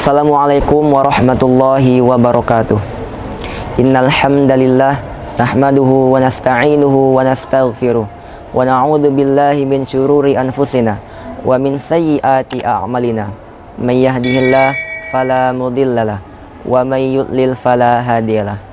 Assalamualaikum warahmatullahi wabarakatuh. Innal hamdalillah nahmaduhu wa nasta'inuhu wa nastaghfiruh wa na'udzu billahi min syururi anfusina wa min sayyiati a'malina. May yahdihillahu fala mudhillalah wa may yudlil fala hadiyalah.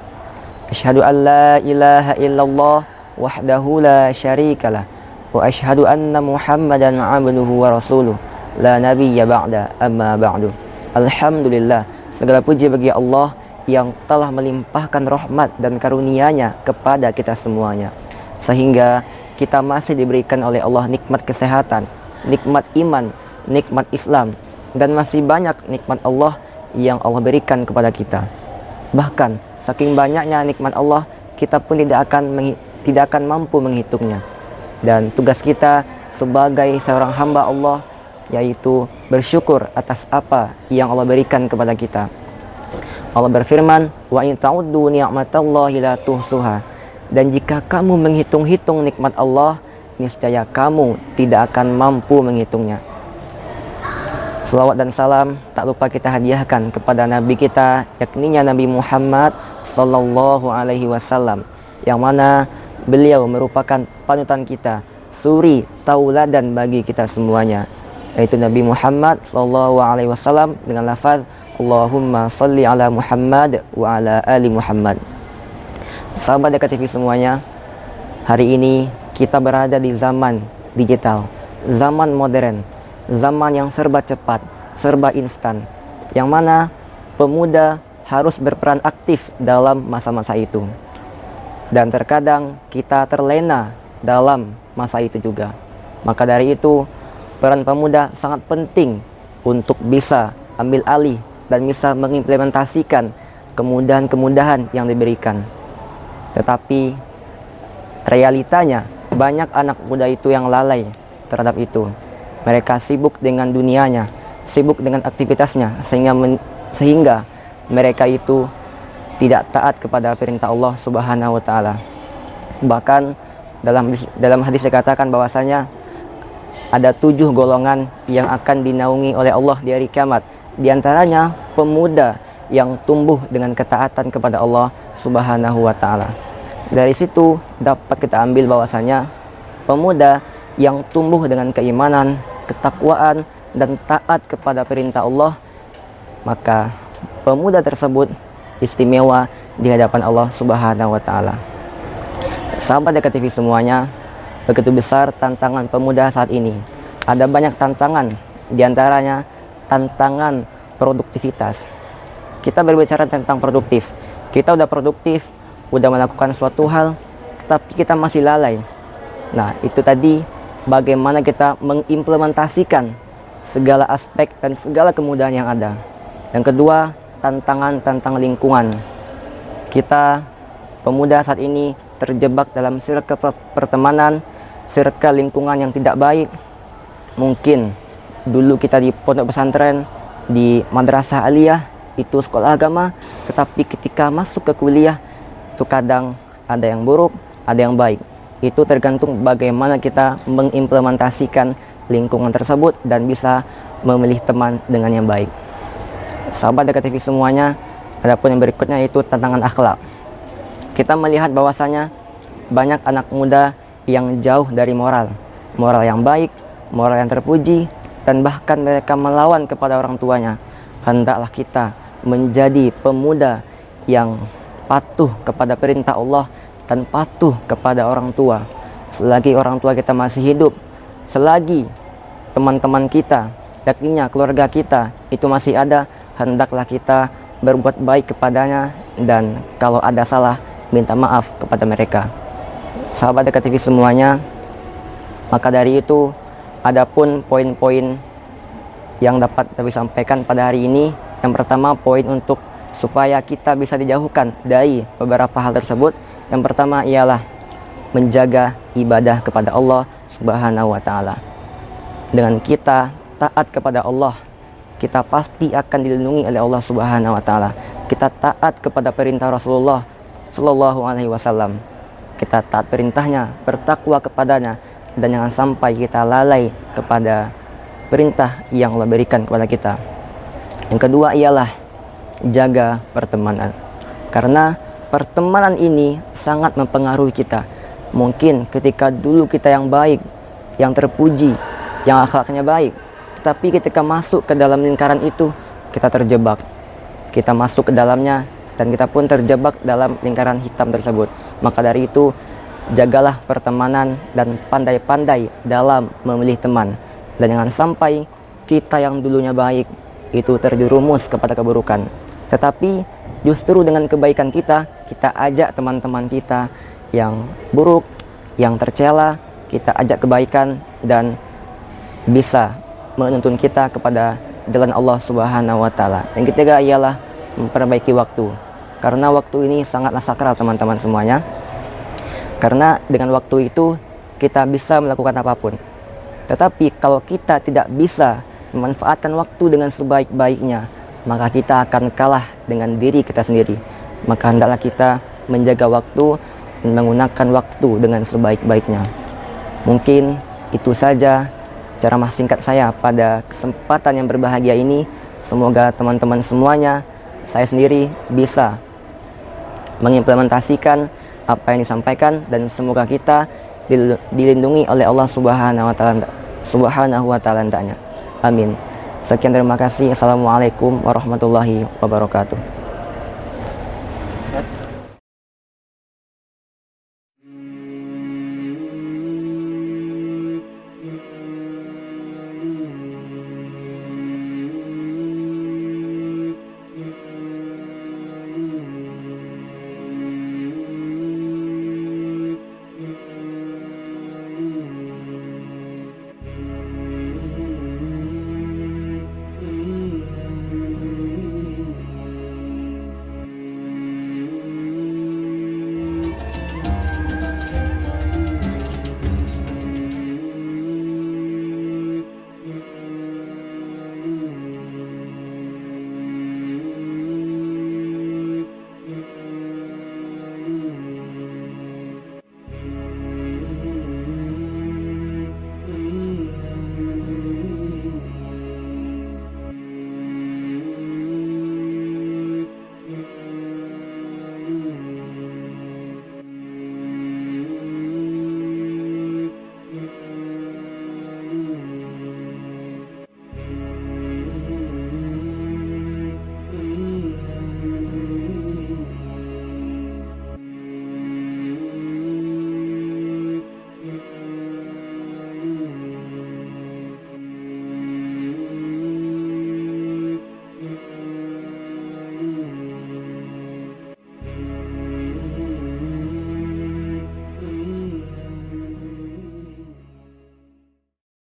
Asyhadu an la ilaha illallah wahdahu la syarikalah wa asyhadu anna Muhammadan 'abduhu wa rasuluh la nabiyya ba'da amma ba'du. Alhamdulillah, segala puji bagi Allah yang telah melimpahkan rahmat dan karunia-Nya kepada kita semuanya, sehingga kita masih diberikan oleh Allah nikmat kesehatan, nikmat iman, nikmat Islam, dan masih banyak nikmat Allah yang Allah berikan kepada kita. Bahkan saking banyaknya nikmat Allah, kita pun tidak akan mampu menghitungnya. Dan tugas kita sebagai seorang hamba Allah yaitu bersyukur atas apa yang Allah berikan kepada kita. Allah berfirman, wa in ta'uddu ni'matallahi la tuhsuha. Dan jika kamu menghitung-hitung nikmat Allah, niscaya kamu tidak akan mampu menghitungnya. Selawat dan salam tak lupa kita hadiahkan kepada Nabi kita, yakninya Nabi Muhammad sallallahu alaihi wasallam, yang mana beliau merupakan panutan kita, suri tauladan bagi kita semuanya, yaitu Nabi Muhammad sallallahu alaihi wasallam dengan lafaz Allahumma salli ala Muhammad wa ala ali Muhammad. Sahabat Dekat TV semuanya, hari ini kita berada di zaman digital, zaman modern, zaman yang serba cepat, serba instan, yang mana pemuda harus berperan aktif dalam masa-masa itu. Dan terkadang kita terlena dalam masa itu juga. Maka dari itu, peran pemuda sangat penting untuk bisa ambil alih dan bisa mengimplementasikan kemudahan-kemudahan yang diberikan. Tetapi realitanya banyak anak muda itu yang lalai terhadap itu. Mereka sibuk dengan dunianya, sibuk dengan aktivitasnya, sehingga mereka itu tidak taat kepada perintah Allah Subhanahu wa taala. Bahkan dalam hadis dikatakan bahwasanya ada 7 golongan yang akan dinaungi oleh Allah di hari kiamat. Di antaranya pemuda yang tumbuh dengan ketaatan kepada Allah Subhanahu wa taala. Dari situ dapat kita ambil bahwasanya pemuda yang tumbuh dengan keimanan, ketakwaan, dan taat kepada perintah Allah, maka pemuda tersebut istimewa di hadapan Allah Subhanahu wa taala. Sahabat Dekat TV semuanya, begitu besar tantangan pemuda saat ini. Ada banyak tantangan, diantaranya tantangan produktivitas. Kita berbicara tentang produktif. Kita udah produktif, udah melakukan suatu hal, tapi kita masih lalai. Nah, itu tadi bagaimana kita mengimplementasikan segala aspek dan segala kemudahan yang ada. Yang kedua, tantangan lingkungan. Kita pemuda saat ini terjebak dalam circle pertemanan, circle lingkungan yang tidak baik. Mungkin dulu kita di pondok pesantren, di madrasah aliyah, itu sekolah agama, tetapi ketika masuk ke kuliah itu kadang ada yang buruk, ada yang baik. Itu tergantung bagaimana kita mengimplementasikan lingkungan tersebut dan bisa memilih teman dengan yang baik. Sahabat Dekat TV semuanya, adapun yang berikutnya itu tantangan akhlak. Kita melihat bahwasanya banyak anak muda yang jauh dari moral yang baik, moral yang terpuji, dan bahkan mereka melawan kepada orang tuanya. Hendaklah kita menjadi pemuda yang patuh kepada perintah Allah dan patuh kepada orang tua. Selagi orang tua kita masih hidup, selagi teman-teman kita, yakninya keluarga kita itu masih ada, hendaklah kita berbuat baik kepadanya, dan kalau ada salah, minta maaf kepada mereka. Sahabat Dekat TV semuanya, maka dari itu adapun poin-poin yang dapat kami sampaikan pada hari ini. Yang pertama, poin untuk supaya kita bisa dijauhkan dari beberapa hal tersebut. Yang pertama ialah menjaga ibadah kepada Allah Subhanahu wa taala. Dengan kita taat kepada Allah, kita pasti akan dilindungi oleh Allah Subhanahu wa taala. Kita taat kepada perintah Rasulullah sallallahu alaihi wasallam. Kita taat perintahnya, bertakwa kepadanya, dan jangan sampai kita lalai kepada perintah yang Allah berikan kepada kita. Yang kedua ialah jaga pertemanan. Karena pertemanan ini sangat mempengaruhi kita. Mungkin ketika dulu kita yang baik, yang terpuji, yang akhlaknya baik, tetapi ketika masuk ke dalam lingkaran itu, kita terjebak. Kita masuk ke dalamnya dan kita pun terjebak dalam lingkaran hitam tersebut. Maka dari itu, jagalah pertemanan dan pandai-pandai dalam memilih teman. Dan jangan sampai kita yang dulunya baik itu terjerumus kepada keburukan. Tetapi justru dengan kebaikan kita ajak teman-teman kita yang buruk, yang tercela, kita ajak kebaikan dan bisa menuntun kita kepada jalan Allah Subhanahu wa taala. Yang ketiga ialah memperbaiki waktu. Karena waktu ini sangatlah sakral teman-teman semuanya. Karena dengan waktu itu kita bisa melakukan apapun. Tetapi kalau kita tidak bisa memanfaatkan waktu dengan sebaik-baiknya, maka kita akan kalah dengan diri kita sendiri. Maka hendaklah kita menjaga waktu dan menggunakan waktu dengan sebaik-baiknya. Mungkin itu saja ceramah singkat saya pada kesempatan yang berbahagia ini. Semoga teman-teman semuanya, saya sendiri bisa mengimplementasikan apa yang disampaikan dan semoga kita dilindungi oleh Allah Subhanahu wa taala hendaknya. Amin. Sekian, terima kasih. Assalamualaikum warahmatullahi wabarakatuh.